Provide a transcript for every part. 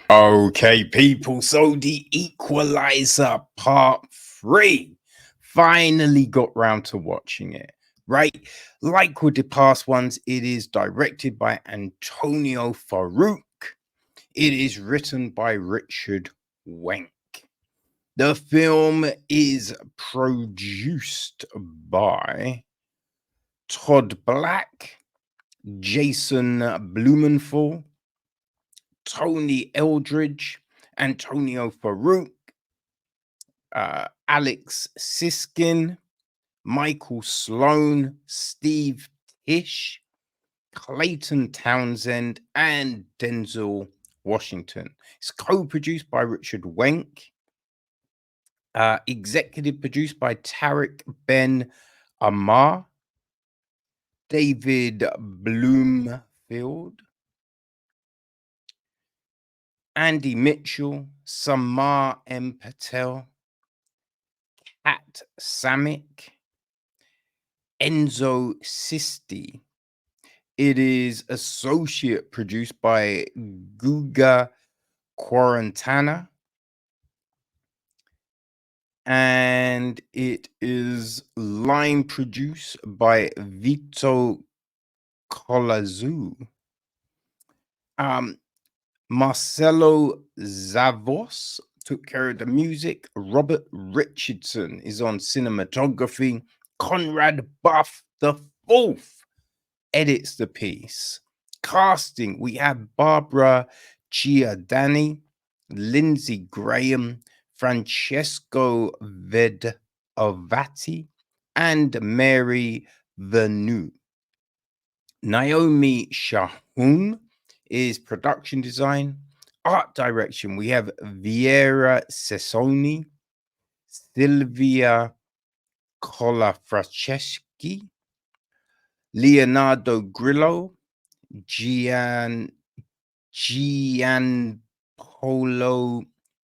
Okay, people. So the Equalizer Part 3 finally got round to watching it, right? Like with the past ones, it is directed by Antonio Farouk. It is written by Richard Wenk. The film is produced by Todd Black, Jason Blumenthal, Tony Eldridge, Antonio Farouk, Alex Siskin, Michael Sloan, Steve Tish, Clayton Townsend, and Denzel Washington. It's co-produced by Richard Wenk, executive produced by Tarek Ben Amar, David Bloomfield, Andy Mitchell, Samar M. Patel, Kat Samick, Enzo Sisti. It is associate produced by Guga Quarantana. And it is line produced by Vito Colazu. Marcelo Zavos took care of the music. Robert Richardson is on cinematography. Conrad Buff the Fourth edits the piece. Casting, we have Barbara Giordani, Lindsey Graham, Francesco Vedovati, and Mary Venu. Naomi Shahun is production design. Art direction, we have Viera Cesoni, Silvia Colafranceschi, Leonardo Grillo, Gianpolo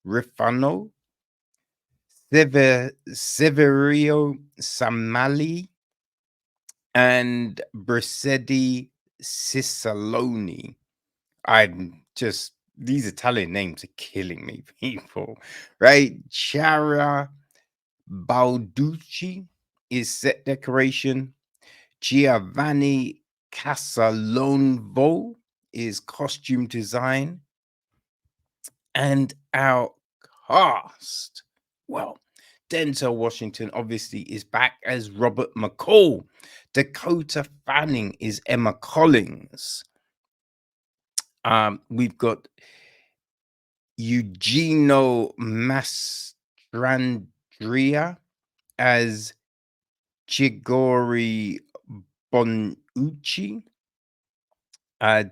Rifano, Severio Samali, and Brisedi Cisaloni. These Italian names are killing me, people, right? Chiara Balducci is set decoration. Giovanni Casalonvo is costume design. And our cast, well, Denzel Washington obviously is back as Robert McCall. Dakota Fanning is Emma Collins. We've got Eugenio Mastrandria as Chigori Bonucci.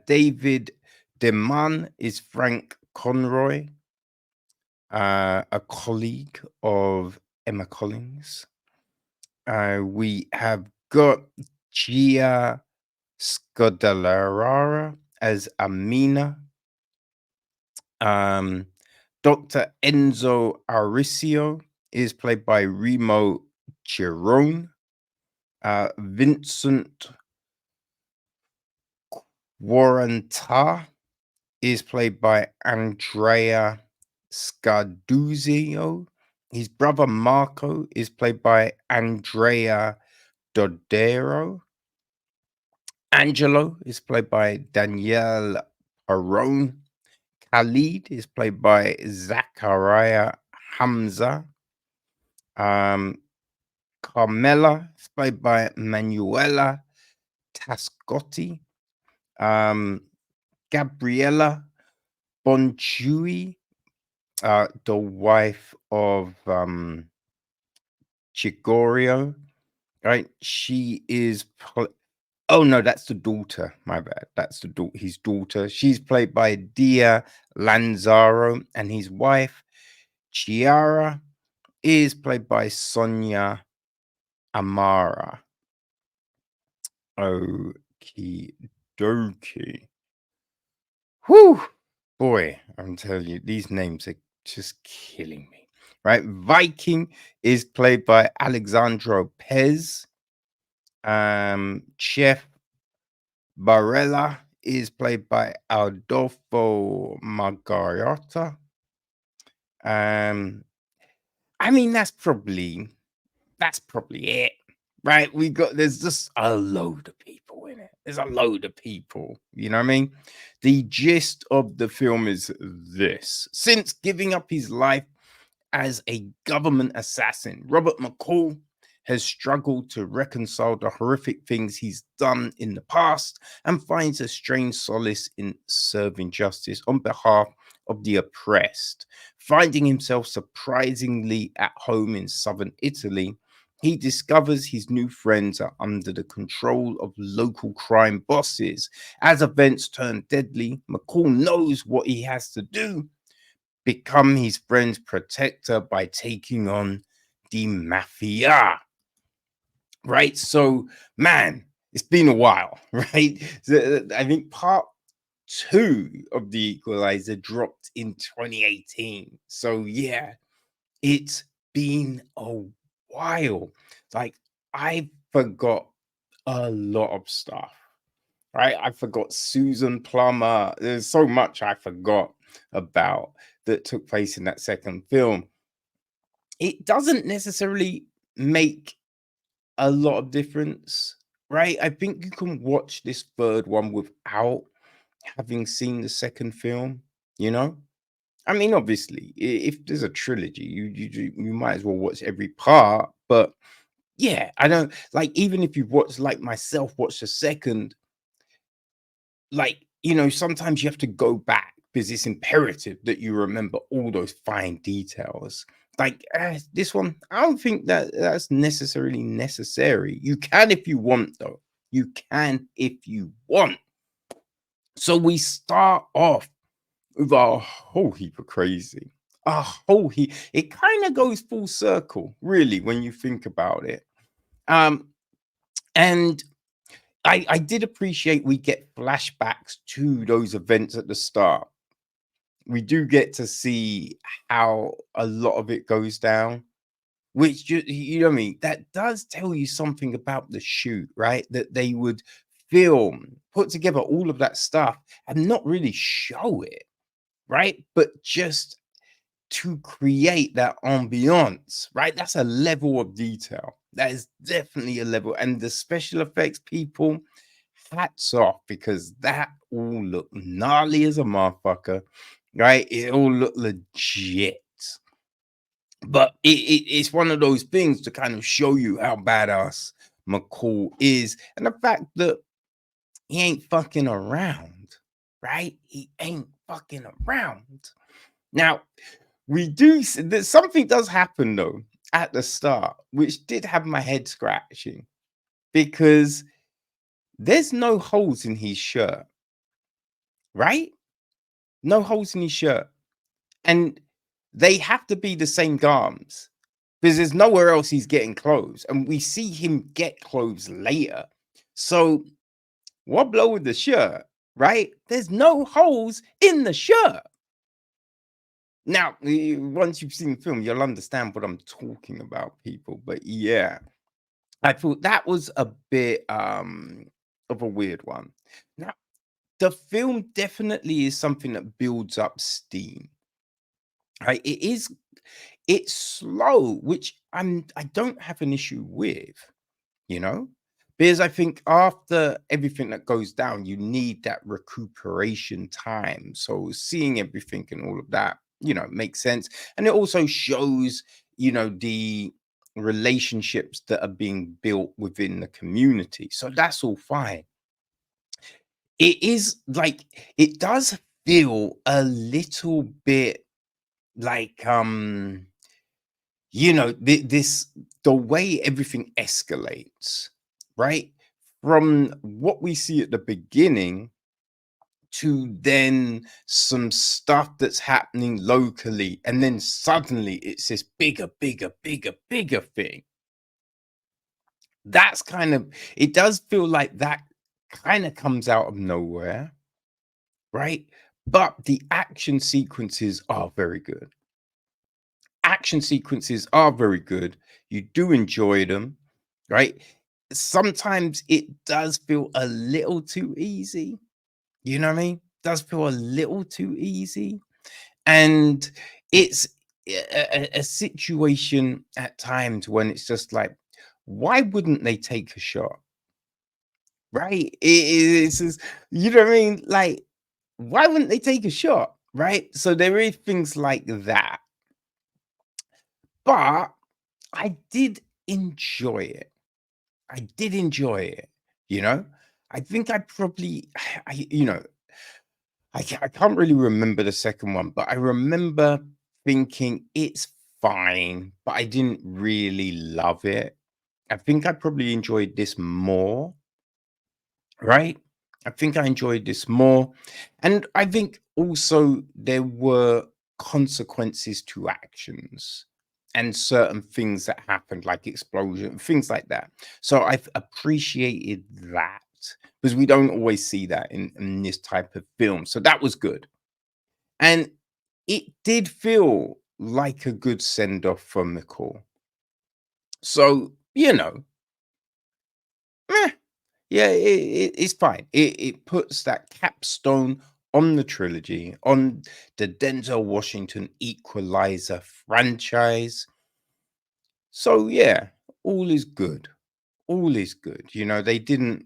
David DeMann is Frank Conroy, a colleague of Emma Collins. We have got Gia Scodelalara as Amina. Dr. Enzo Aricio is played by Remo Chirone. Vincent Warranta is played by Andrea Scarduzio. His brother Marco is played by Andrea Dodero. Angelo is played by Danielle Perone. Khalid is played by Zachariah Hamza. Carmela is played by Manuela Tascotti. Gabriella Bonchui, the wife of Chigorio, right? She is. Oh no, that's the daughter. My bad. That's his daughter. She's played by Dia Lanzaro, and his wife, Chiara, is played by Sonia Amara. Okie dokie. Whew, boy, I'm telling you, these names are just killing me. Right? Viking is played by Alexandro Pez. Chef Barella is played by Adolfo Margarota. Um, I mean, that's probably it, right? There's just a load of people in it. There's a load of people. You know what I mean? The gist of the film is this: since giving up his life as a government assassin, Robert McCall has struggled to reconcile the horrific things he's done in the past and finds a strange solace in serving justice on behalf of the oppressed. Finding himself surprisingly at home in southern Italy, he discovers his new friends are under the control of local crime bosses. As events turn deadly, McCall knows what he has to do: become his friend's protector by taking on the mafia. Right? So, man, it's been a while, right? I think part two of the Equalizer dropped in 2018. So, yeah, it's been a while. Like, I forgot a lot of stuff, right? I forgot Susan Plummer. There's so much I forgot about that took place in that second film. It doesn't necessarily make a lot of difference, right? I think you can watch this third one without having seen the second film, you know? I mean, obviously, if there's a trilogy, you might as well watch every part, but yeah, I don't like, even if you've watched, like myself, watch the second, like, sometimes you have to go back because it's imperative that you remember all those fine details. Like, this one, I don't think that that's necessarily necessary. You can if you want, though. You can if you want. So we start off with a whole heap of crazy. A whole heap. It kind of goes full circle, really, when you think about it. Um, and I did appreciate we get flashbacks to those events at the start. We do get to see how a lot of it goes down, which you know what I mean. That does tell you something about the shoot, right? That they would film, put together all of that stuff, and not really show it, right? But just to create that ambiance, right? That's a level of detail. That is definitely a level. And the special effects people, hats off, because that all looked gnarly as a motherfucker, right? It all looked legit. But it's one of those things to kind of show you how badass McCall is. And the fact that he ain't fucking around, right? He ain't fucking around. Now, we do that something does happen though at the start, which did have my head scratching because there's no holes in his shirt, right? No holes in his shirt. And they have to be the same garms because there's nowhere else he's getting clothes. And we see him get clothes later. So what blow with the shirt, right? There's no holes in the shirt. Now, once you've seen the film, you'll understand what I'm talking about, people. But yeah, I thought that was a bit of a weird one. Now, the film definitely is something that builds up steam. Right? It's slow, which I don't have an issue with, you know? Because I think after everything that goes down, you need that recuperation time. So seeing everything and all of that, makes sense. And it also shows, the relationships that are being built within the community. So that's all fine. It is like, it does feel a little bit like, this, the way everything escalates, right? From what we see at the beginning to then some stuff that's happening locally, and then suddenly it's this bigger, bigger, bigger, bigger thing. That's kind of, it does feel like that kind of comes out of nowhere, right? But the action sequences are very good. Action sequences are very good. You do enjoy them, right? Sometimes it does feel a little too easy, You know what I mean? Does feel a little too easy. And it's a situation at times when it's just like, why wouldn't they take a shot? Right? It's just, you know what I mean? Like, why wouldn't they take a shot? Right? So there is things like that. But I did enjoy it. I did enjoy it, you know? I think I probably, you know, I can't really remember the second one, but I remember thinking it's fine, but I didn't really love it. I think I probably enjoyed this more, right? I think I enjoyed this more. And I think also there were consequences to actions and certain things that happened, like explosion, things like that. So I've appreciated that because we don't always see that in this type of film. So that was good. And it did feel like a good send off from McCall. So, you know, eh, yeah, it's fine. It puts that capstone on the trilogy, on the Denzel Washington Equalizer franchise. So, yeah, all is good. All is good. You know, they didn't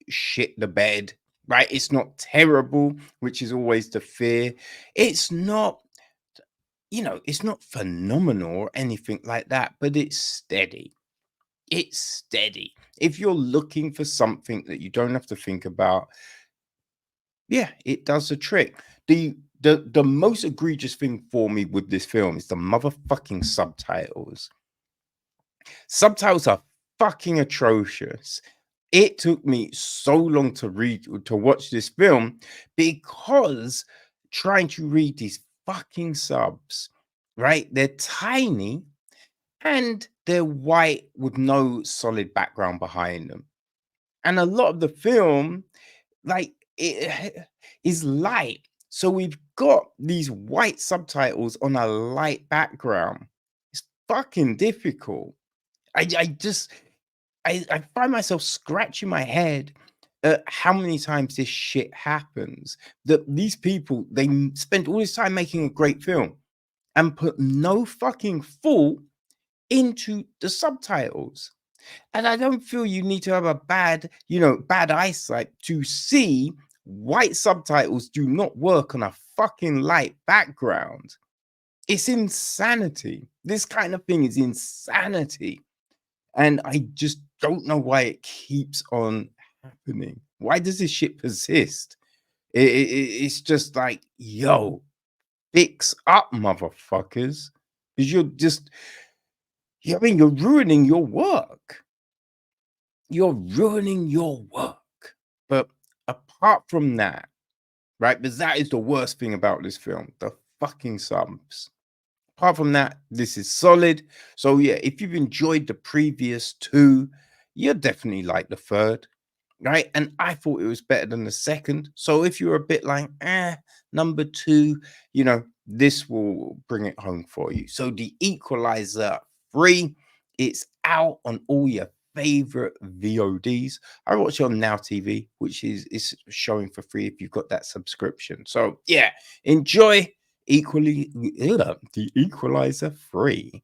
shit the bed, right? It's not terrible, which is always the fear. It's not, you know, it's not phenomenal or anything like that, but it's steady. It's steady. If you're looking for something that you don't have to think about, yeah, it does the trick. The most egregious thing for me with this film is the motherfucking subtitles. Subtitles are fucking atrocious. It took me so long to watch this film because trying to read these fucking subs, right? They're tiny and they're white with no solid background behind them. And a lot of the film, like, it is light. So we've got these white subtitles on a light background. It's fucking difficult. I just I find myself scratching my head at how many times this shit happens. That these people spend all this time making a great film and put no fucking thought into the subtitles. And I don't feel you need to have a bad, you know, bad eyesight to see white subtitles do not work on a fucking light background. It's insanity. This kind of thing is insanity. And I just don't know why it keeps on happening. Why does this shit persist? It's just like, yo, fix up, motherfuckers. Because you're just, I mean, you're ruining your work. You're ruining your work. But apart from that, right? Because that is the worst thing about this film, the fucking subs. Apart from that, this is solid. So yeah, if you've enjoyed the previous two, you'll definitely like the third, right? And I thought it was better than the second. So if you're a bit like, number two, you know, this will bring it home for you. So the Equalizer 3, it's out on all your favorite VODs. I watch it on Now TV, which is showing for free if you've got that subscription. So yeah, enjoy the Equalizer 3.